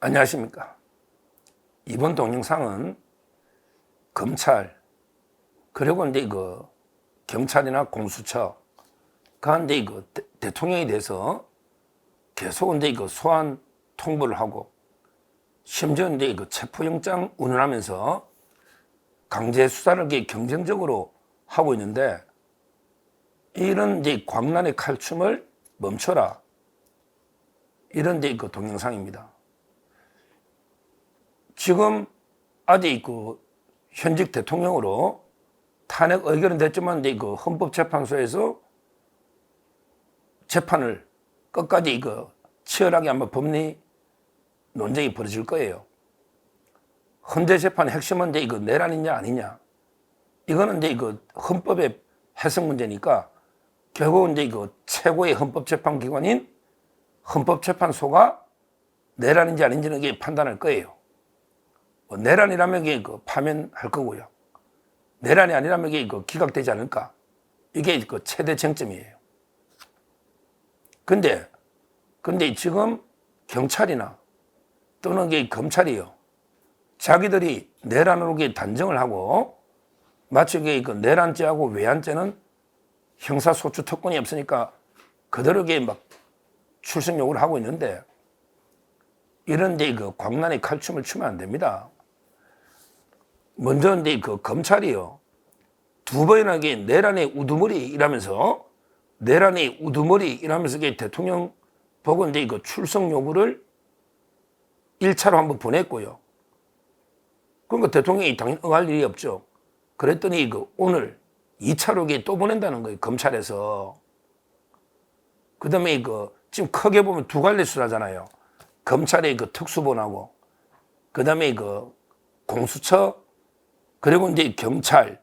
안녕하십니까. 이번 동영상은 검찰, 그리고 이제 경찰이나 공수처, 그런데 대통령에 대해서 계속 이제 소환 통보를 하고, 심지어 이제 체포영장 운운하면서 강제 수사를 경쟁적으로 하고 있는데, 이런 이제 광란의 칼춤을 멈춰라. 이런 이제 동영상입니다. 지금 아직 현직 대통령으로 탄핵 의결은 됐지만 헌법재판소에서 재판을 끝까지 치열하게 아마 법리 논쟁이 벌어질 거예요. 헌재 재판의 핵심은 내란이냐 아니냐. 이거는 헌법의 해석 문제니까 결국은 최고의 헌법재판기관인 헌법재판소가 내란인지 아닌지는 판단할 거예요. 내란이라면 파면할 거고요. 내란이 아니라면 기각되지 않을까. 이게 최대 쟁점이에요. 근데 지금 경찰이나 또는 검찰이요. 자기들이 내란으로 단정을 하고 마치 내란죄하고 외환죄는 형사소추 특권이 없으니까 그대로 막 출석 요구를 하고 있는데 이런 광란의 칼춤을 추면 안 됩니다. 먼저 검찰이요. 두 번이나 내란의 우두머리 이라면서 대통령 보고 출석 요구를 1차로 한번 보냈고요. 그러니까 대통령이 당연히 응할 일이 없죠. 그랬더니 오늘 2차로 또 보낸다는 거예요. 검찰에서. 그 다음에 지금 크게 보면 두 갈래 수사잖아요. 검찰의 특수본하고, 그 다음에 공수처, 그리고 이제 경찰,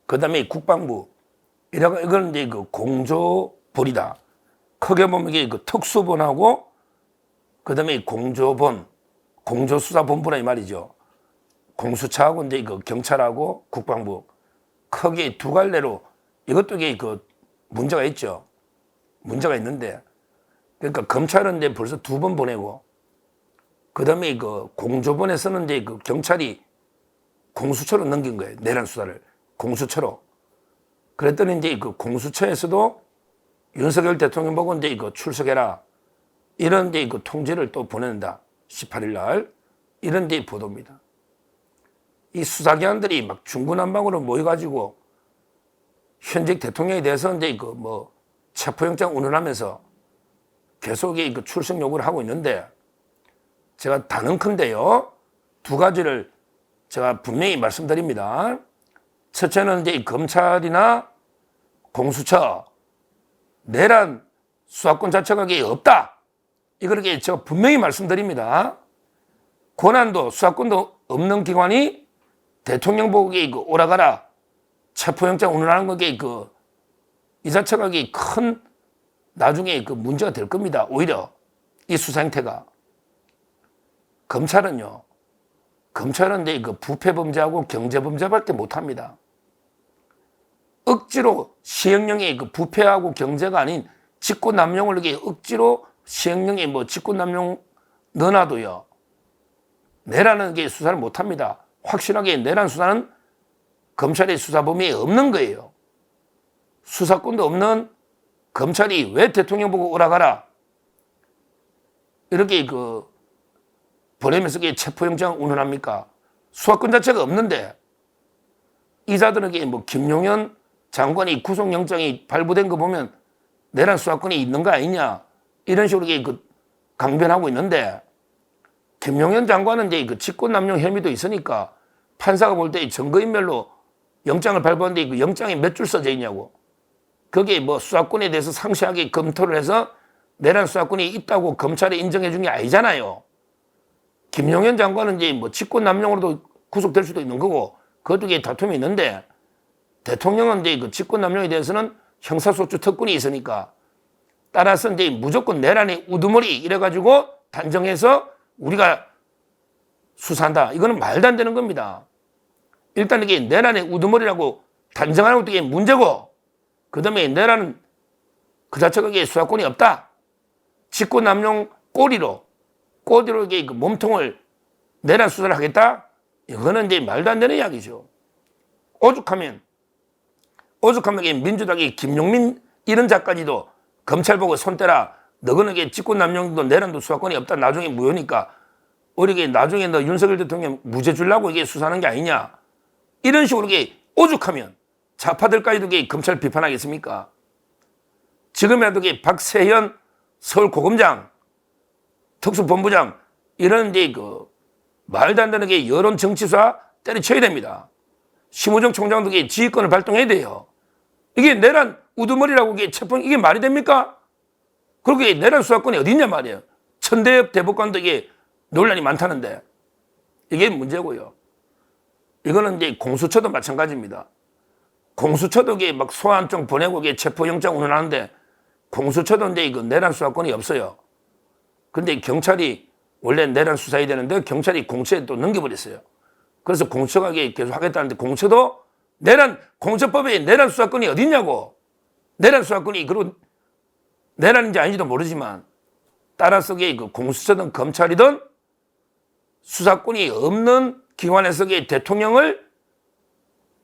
그 다음에 국방부, 이건 이제 공조본이다. 크게 보면 이게 특수본하고, 그 다음에 공조본, 공조수사본부라 이 말이죠. 공수처하고 이제 경찰하고 국방부. 크게 두 갈래로, 이것도 문제가 있죠. 문제가 있는데, 그러니까 검찰은 이제 벌써 두 번 보내고, 그 다음에 공조본에서는 이제 경찰이 공수처로 넘긴 거예요. 내란 수사를. 공수처로. 그랬더니 이제 공수처에서도 윤석열 대통령 보고 이제 출석해라. 이런 이제 통지를 또 보낸다. 18일 날. 이런 이제 보도입니다. 이 수사기관들이 막 중구난방으로 모여가지고 현직 대통령에 대해서 이제 체포영장 운운하면서 계속 출석 요구를 하고 있는데 제가 단언컨대요. 두 가지를 제가 분명히 말씀드립니다. 첫째는 이제 검찰이나 공수처 내란 수사권 자체가 없다. 이걸 제가 분명히 말씀드립니다. 권한도 수사권도 없는 기관이 대통령 보고 오라가라 체포영장 운운하는 거게 이 자체가 큰 나중에 문제가 될 겁니다. 오히려 이 수사 행태가. 검찰은 부패범죄하고 경제범죄밖에 못합니다. 억지로 시행령에 부패하고 경제가 아닌 직권남용을 억지로 시행령에 직권남용 넣어놔도요. 내란은 수사를 못합니다. 확실하게 내란 수사는 검찰의 수사 범위에 없는 거예요. 수사권도 없는 검찰이 왜 대통령 보고 오라가라 이렇게 보내면서 체포영장 운운합니까? 수사권 자체가 없는데 이자들에게 김용현 장관이 구속영장이 발부된 거 보면 내란 수사권이 있는 거 아니냐 이런 식으로 강변하고 있는데 김용현 장관은 이제 직권남용 혐의도 있으니까 판사가 볼 때 증거인멸로 영장을 발부하는데 영장에 몇 줄 써져 있냐고. 거기에 수사권에 대해서 상세하게 검토를 해서 내란 수사권이 있다고 검찰에 인정해 준 게 아니잖아요. 김용현 장관은 이제 직권남용으로도 구속될 수도 있는 거고 그것도 다툼이 있는데 대통령은 이제 직권남용에 대해서는 형사소추 특권이 있으니까 따라서 이제 무조건 내란의 우두머리 이래가지고 단정해서 우리가 수사한다. 이거는 말도 안 되는 겁니다. 일단 이게 내란의 우두머리라고 단정하는 것도 이게 문제고 그 다음에 내란은 그 자체가 수사권이 없다. 직권남용 꼬리로 꼬디로 이게 그 몸통을 내란 수사를 하겠다? 이거는 이제 말도 안 되는 이야기죠. 오죽하면 이게 민주당의 김용민 이런 자까지도 검찰 보고 손 떼라. 너거는 게 직권남용도 내란도 수사권이 없다. 나중에 무효니까 우리 나중에 너 윤석열 대통령 무죄 주려고 이게 수사하는 게 아니냐. 이런 식으로 이게 오죽하면 좌파들까지도 이게 검찰 비판하겠습니까? 지금이라도 이게 박세현 서울고검장, 특수본부장 이런 이제 그 말도 안 되는 게 여론 정치수사 때려쳐야 됩니다. 심우정 총장도 이게 지휘권을 발동해야 돼요. 이게 내란 우두머리라고 이게 체포 이게 말이 됩니까? 그리고 이게 내란 수사권이 어디 있냐 말이에요. 천대엽 대법관도 이게 논란이 많다는데 이게 문제고요. 이거는 이제 공수처도 마찬가지입니다. 공수처도 이게 막 소환장 보내고 이게 체포영장 운운하는데 공수처도 이제 이거 내란 수사권이 없어요. 근데 경찰이 원래 내란 수사해야 되는데 경찰이 공수처에 또 넘겨버렸어요. 그래서 공수처가 계속 하겠다는데 공수처도 공수처법에 내란 수사권이 어디 있냐고. 내란 수사권이 그리고 내란인지 아닌지도 모르지만 따라서 그 공수처든 검찰이든 수사권이 없는 기관에서 대통령을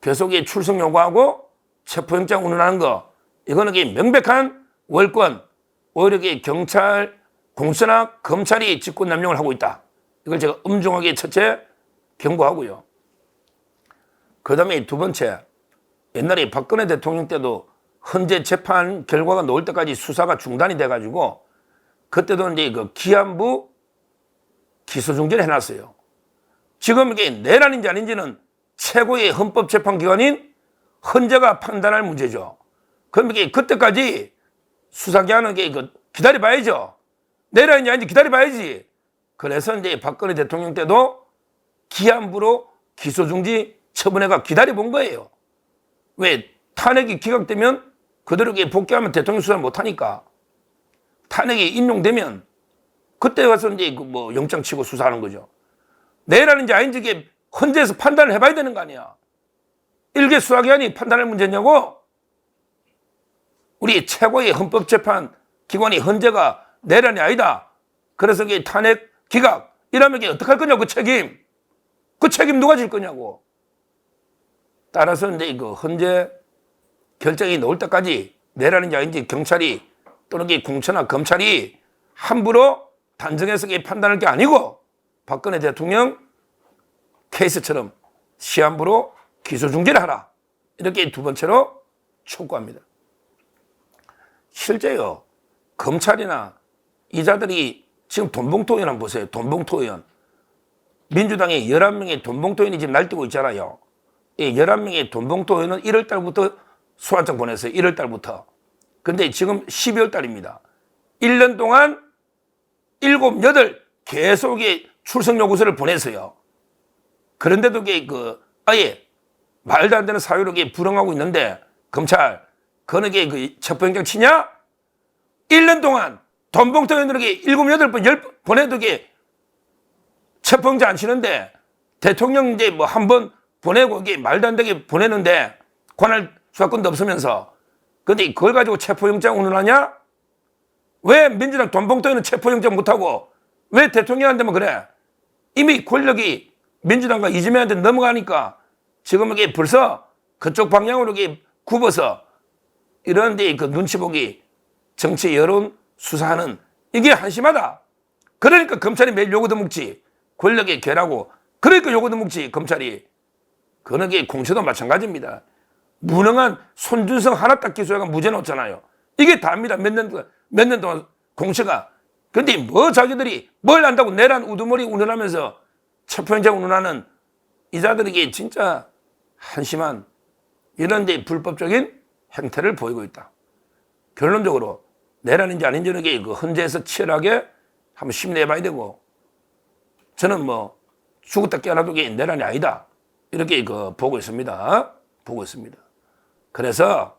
계속 출석 요구하고 체포영장 운운하는 거 이거는 명백한 월권 오히려 경찰 공수처나 검찰이 직권남용을 하고 있다. 이걸 제가 엄중하게 첫째 경고하고요. 그 다음에 두 번째, 옛날에 박근혜 대통령 때도 헌재 재판 결과가 나올 때까지 수사가 중단이 돼가지고 그때도 이제 그 기안부 기소중지를 해놨어요. 지금 이게 내란인지 아닌지는 최고의 헌법재판기관인 헌재가 판단할 문제죠. 그럼 이게 그때까지 수사기관은 기다려봐야죠. 내란인지 아닌지 기다려봐야지. 그래서 이제 박근혜 대통령 때도 기안부로 기소중지 처분해가 기다려본 거예요. 왜? 탄핵이 기각되면 그대로 복귀하면 대통령 수사를 못하니까. 탄핵이 인용되면 그때 가서 이제 영장 치고 수사하는 거죠. 내란인지 아닌지 이게 헌재에서 판단을 해봐야 되는 거 아니야. 일개 수사기관이 판단할 문제냐고? 우리 최고의 헌법재판 기관이 헌재가 내란이 아니다. 그래서 이게 탄핵 기각 이러면 이게 어떡할 거냐고 그 책임. 그 책임 누가 질 거냐고. 따라서 이제 그 헌재 결정이 나올 때까지 내란인지 아닌지 경찰이 또는 공처나 검찰이 함부로 단정해서 판단할 게 아니고 박근혜 대통령 케이스처럼 시한부로 기소중지를 하라. 이렇게 두 번째로 촉구합니다. 실제요. 검찰이나 이자들이 지금 돈봉투 의원 한번 보세요. 돈봉투 의원. 민주당에 11명의 돈봉투 의원이 지금 날뛰고 있잖아요. 이 11명의 돈봉투 의원은 1월 달부터 소환장 보냈어요. 1월 달부터. 근데 지금 12월 달입니다. 1년 동안 7, 8 계속 출석 요구서를 보냈어요. 그런데도 아예 말도 안 되는 사유로 불응하고 있는데 검찰 그는 체포영장 치냐? 1년 동안 돈봉투 의원들에게 7, 8번, 10번 보내도 체포영장 안 치는데 대통령 이제 한 번 보내고 말도 안 되게 보내는데 관할 수사권도 없으면서 근데 그걸 가지고 체포영장 운운하냐? 왜 민주당 돈봉투 의원은 체포영장 못하고 왜 대통령한테만 그래? 이미 권력이 민주당과 이재명한테 넘어가니까 지금 이게 벌써 그쪽 방향으로 굽어서 이런 데 그 눈치 보기 정치 여론 수사하는 이게 한심하다. 그러니까 검찰이 매일 요거도 묵지. 권력에 괴라고. 그러니까 요거도 묵지 검찰이. 그런 게 공처도 마찬가지입니다. 무능한 손준성 하나 딱 기소해가 무죄 넣었잖아요. 이게 다입니다. 몇 년 동안 공처가. 근데 자기들이 뭘 안다고 내란 우두머리 운운하면서 체포영장 운운하는 이자들에게 진짜 한심한 이런 데 불법적인 행태를 보이고 있다. 결론적으로 내란인지 아닌지는 그 헌재에서 치열하게 한번 심리해봐야 되고 저는 죽었다 깨어나도 내란이 아니다. 이렇게 보고 있습니다. 그래서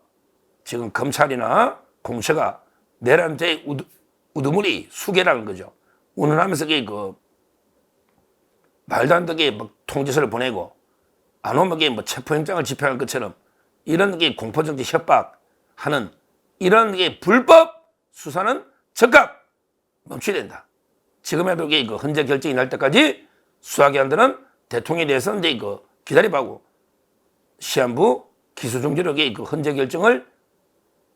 지금 검찰이나 공처가 내란죄 우두머리 수개라는 거죠. 운운하면서 말도 안 되게 통지서를 보내고 안 오면 체포영장을 집행할 것처럼 이런 공포정치 협박하는 이런 불법 수사는 즉각 멈춰야 된다. 지금에도 그 헌재 결정이 날 때까지 수사기관들은 대통령에 대해서는 이제 기다려보고 시한부 기소중지록의 그 헌재 결정을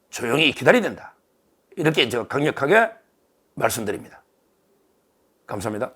조용히 기다려야 된다. 이렇게 제가 강력하게 말씀드립니다. 감사합니다.